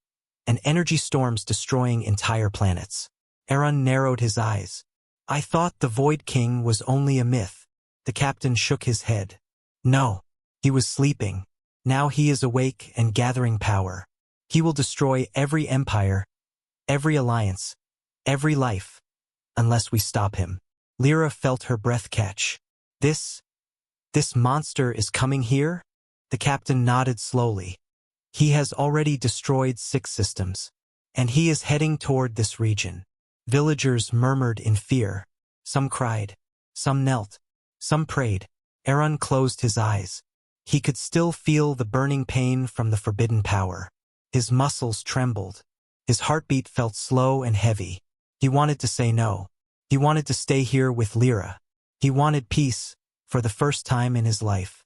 and energy storms destroying entire planets. Aaron narrowed his eyes. "I thought the Void King was only a myth." The captain shook his head. "No, he was sleeping. Now he is awake and gathering power. He will destroy every empire, every alliance, every life, unless we stop him." Lyra felt her breath catch. This monster is coming here?" The captain nodded slowly. "He has already destroyed 6 systems, and he is heading toward this region." Villagers murmured in fear. Some cried, some knelt, some prayed. Aaron closed his eyes. He could still feel the burning pain from the forbidden power. His muscles trembled. His heartbeat felt slow and heavy. He wanted to say no. He wanted to stay here with Lyra. He wanted peace, for the first time in his life.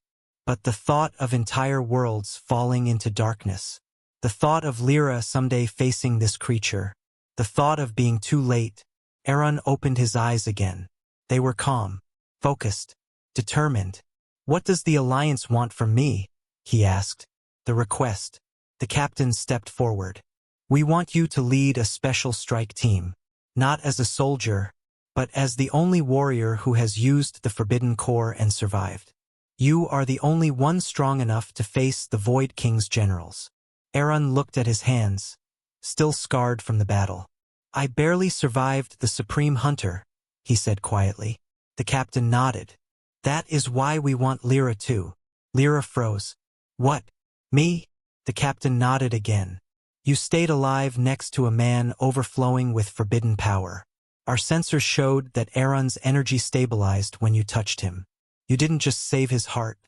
But the thought of entire worlds falling into darkness, the thought of Lyra someday facing this creature, the thought of being too late, Aaron opened his eyes again. They were calm, focused, determined. "What does the Alliance want from me?" he asked. "The request." The captain stepped forward. "We want you to lead a special strike team, not as a soldier, but as the only warrior who has used the Forbidden Core and survived. You are the only one strong enough to face the Void King's generals." Aaron looked at his hands, still scarred from the battle. "I barely survived the Supreme Hunter," he said quietly. The captain nodded. "That is why we want Lyra too." Lyra froze. "What? Me?" The captain nodded again. "You stayed alive next to a man overflowing with forbidden power. Our sensors showed that Aaron's energy stabilized when you touched him. You didn't just save his heart.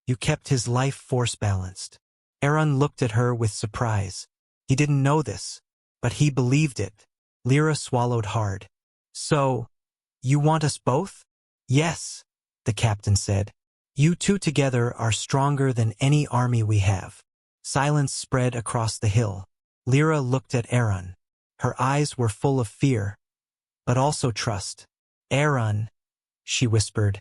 You kept his life force balanced." Aaron looked at her with surprise. He didn't know this, but he believed it. Lyra swallowed hard. "So, you want us both?" "Yes," the captain said. "You two together are stronger than any army we have." Silence spread across the hill. Lyra looked at Aaron. Her eyes were full of fear, but also trust. "Aaron," she whispered,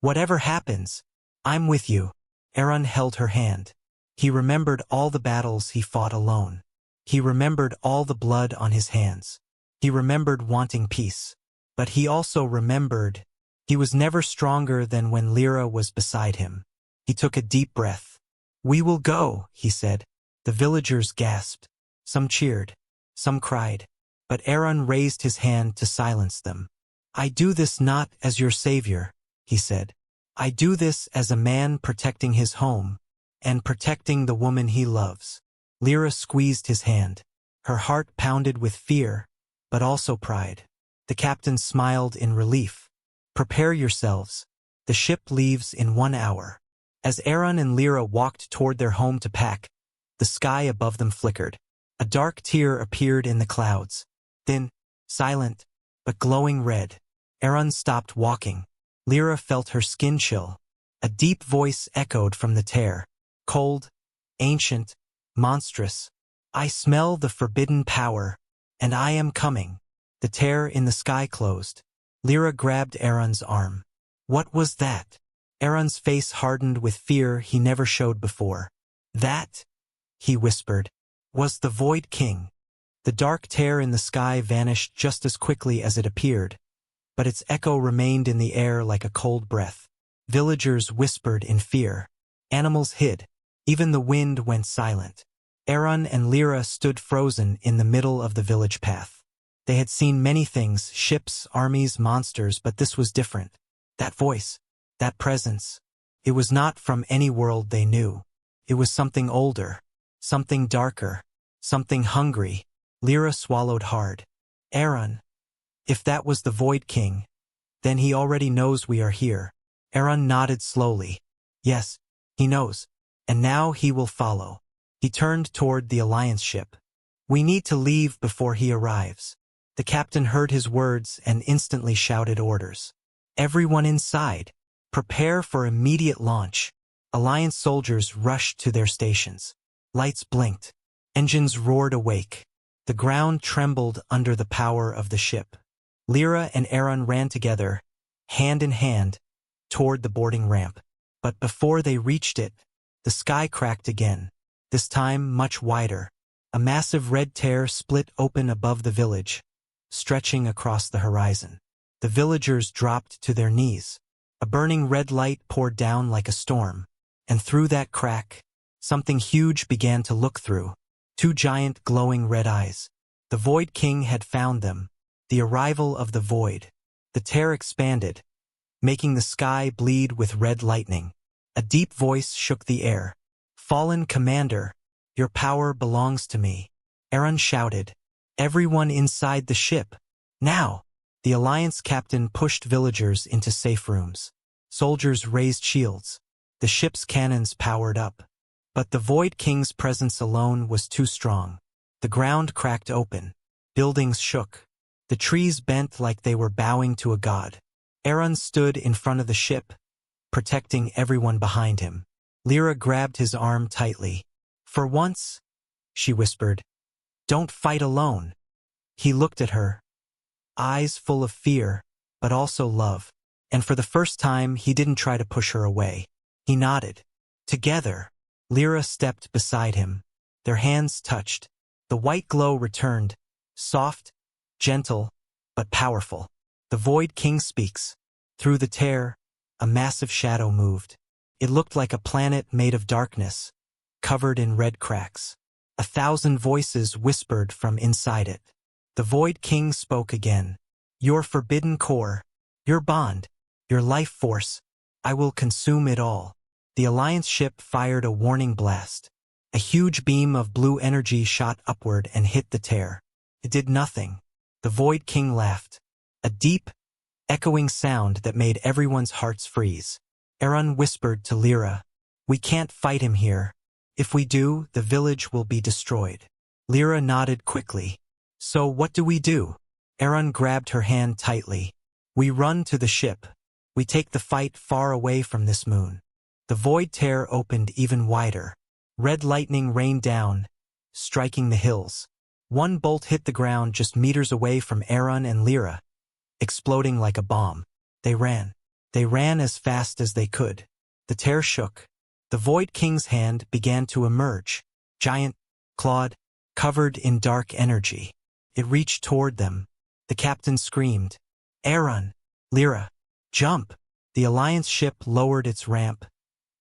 "whatever happens, I'm with you." Aaron held her hand. He remembered all the battles he fought alone. He remembered all the blood on his hands. He remembered wanting peace. But he also remembered he was never stronger than when Lyra was beside him. He took a deep breath. "We will go," he said. The villagers gasped. Some cheered. Some cried. But Aaron raised his hand to silence them. "I do this not as your savior," he said. "I do this as a man protecting his home and protecting the woman he loves." Lyra squeezed his hand. Her heart pounded with fear, but also pride. The captain smiled in relief. "Prepare yourselves. The ship leaves in 1 hour." As Aaron and Lyra walked toward their home to pack, the sky above them flickered. A dark tear appeared in the clouds. Thin, silent, but glowing red. Aaron stopped walking. Lyra felt her skin chill. A deep voice echoed from the tear. Cold, ancient, monstrous. "I smell the forbidden power, and I am coming." The tear in the sky closed. Lyra grabbed Aaron's arm. "What was that?" Aaron's face hardened with fear he never showed before. That, he whispered, was the Void King. The dark tear in the sky vanished just as quickly as it appeared, but its echo remained in the air like a cold breath. Villagers whispered in fear. Animals hid. Even the wind went silent. Aaron and Lyra stood frozen in the middle of the village path. They had seen many things, ships, armies, monsters, but this was different. That voice, that presence, it was not from any world they knew. It was something older, something darker, something hungry. Lyra swallowed hard. Aaron, if that was the Void King, then he already knows we are here. Aaron nodded slowly. Yes, he knows, and now he will follow. He turned toward the Alliance ship. We need to leave before he arrives. The captain heard his words and instantly shouted orders. Everyone inside, prepare for immediate launch. Alliance soldiers rushed to their stations. Lights blinked. Engines roared awake. The ground trembled under the power of the ship. Lyra and Aaron ran together, hand in hand, toward the boarding ramp. But before they reached it, the sky cracked again, this time much wider. A massive red tear split open above the village, stretching across the horizon. The villagers dropped to their knees. A burning red light poured down like a storm, and through that crack, something huge began to look through. Two giant glowing red eyes. The Void King had found them. The arrival of the void. The tear expanded, making the sky bleed with red lightning. A deep voice shook the air. Fallen Commander, your power belongs to me. Aaron shouted. Everyone inside the ship. Now! The Alliance captain pushed villagers into safe rooms. Soldiers raised shields. The ship's cannons powered up. But the Void King's presence alone was too strong. The ground cracked open. Buildings shook. The trees bent like they were bowing to a god. Aaron stood in front of the ship, protecting everyone behind him. Lyra grabbed his arm tightly. For once, she whispered, don't fight alone. He looked at her, eyes full of fear, but also love. And for the first time, he didn't try to push her away. He nodded. Together, Lyra stepped beside him. Their hands touched. The white glow returned, soft, gentle, but powerful. The Void King speaks. Through the tear, a massive shadow moved. It looked like a planet made of darkness, covered in red cracks. 1,000 voices whispered from inside it. The Void King spoke again. Your forbidden core, your bond, your life force, I will consume it all. The Alliance ship fired a warning blast. A huge beam of blue energy shot upward and hit the tear. It did nothing. The Void King laughed. A deep, echoing sound that made everyone's hearts freeze. Aaron whispered to Lyra, we can't fight him here. If we do, the village will be destroyed. Lyra nodded quickly. So what do we do? Aaron grabbed her hand tightly. We run to the ship. We take the fight far away from this moon. The void tear opened even wider. Red lightning rained down, striking the hills. One bolt hit the ground just meters away from Aaron and Lyra, exploding like a bomb. They ran. They ran as fast as they could. The tear shook. The Void King's hand began to emerge, giant, clawed, covered in dark energy. It reached toward them. The captain screamed, Aaron, Lyra, jump! The Alliance ship lowered its ramp,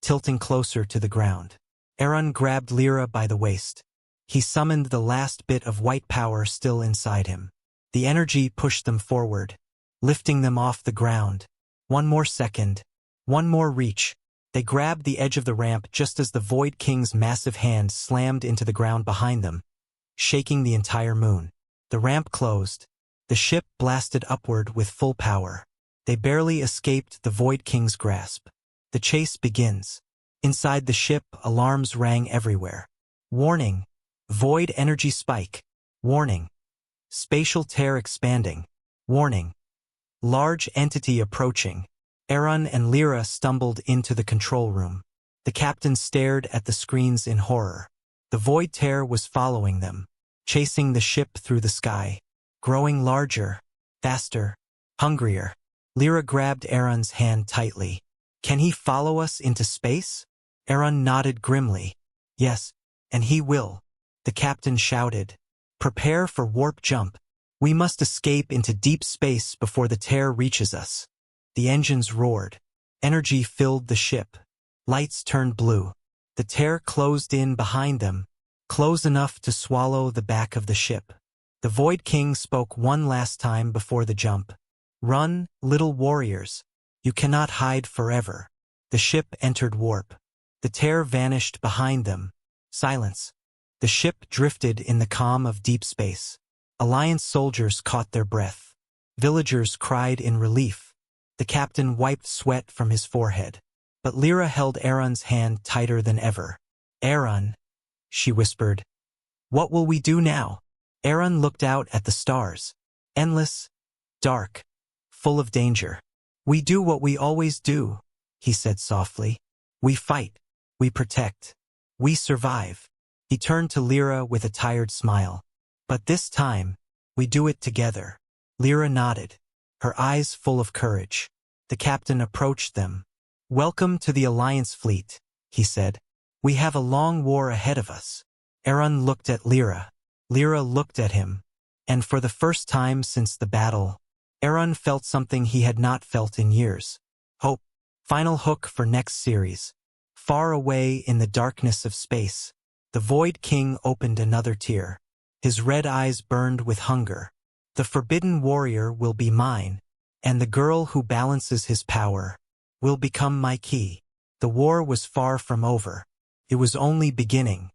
tilting closer to the ground. Aaron grabbed Lyra by the waist. He summoned the last bit of white power still inside him. The energy pushed them forward, lifting them off the ground. One more second. One more reach. They grabbed the edge of the ramp just as the Void King's massive hand slammed into the ground behind them, shaking the entire moon. The ramp closed. The ship blasted upward with full power. They barely escaped the Void King's grasp. The chase begins. Inside the ship, alarms rang everywhere. Warning! Void energy spike. Warning! Spatial tear expanding. Warning! Large entity approaching. Aaron and Lyra stumbled into the control room. The captain stared at the screens in horror. The void tear was following them, chasing the ship through the sky, growing larger, faster, hungrier. Lyra grabbed Aaron's hand tightly. Can he follow us into space? Aaron nodded grimly. Yes, and he will. The captain shouted. Prepare for warp jump. We must escape into deep space before the tear reaches us. The engines roared. Energy filled the ship. Lights turned blue. The tear closed in behind them, close enough to swallow the back of the ship. The Void King spoke one last time before the jump. Run, little warriors. You cannot hide forever. The ship entered warp. The tear vanished behind them. Silence. The ship drifted in the calm of deep space. Alliance soldiers caught their breath. Villagers cried in relief. The captain wiped sweat from his forehead. But Lyra held Aaron's hand tighter than ever. Aaron, she whispered. What will we do now? Aaron looked out at the stars. Endless, dark, full of danger. We do what we always do, he said softly. We fight. We protect. We survive. He turned to Lyra with a tired smile. But this time, we do it together. Lyra nodded, her eyes full of courage. The captain approached them. Welcome to the Alliance fleet, he said. We have a long war ahead of us. Aaron looked at Lyra. Lyra looked at him. And for the first time since the battle, Aaron felt something he had not felt in years. Hope. Final hook for next series. Far away in the darkness of space, the Void King opened another tear. His red eyes burned with hunger. The forbidden warrior will be mine, and the girl who balances his power will become my key. The war was far from over. It was only beginning.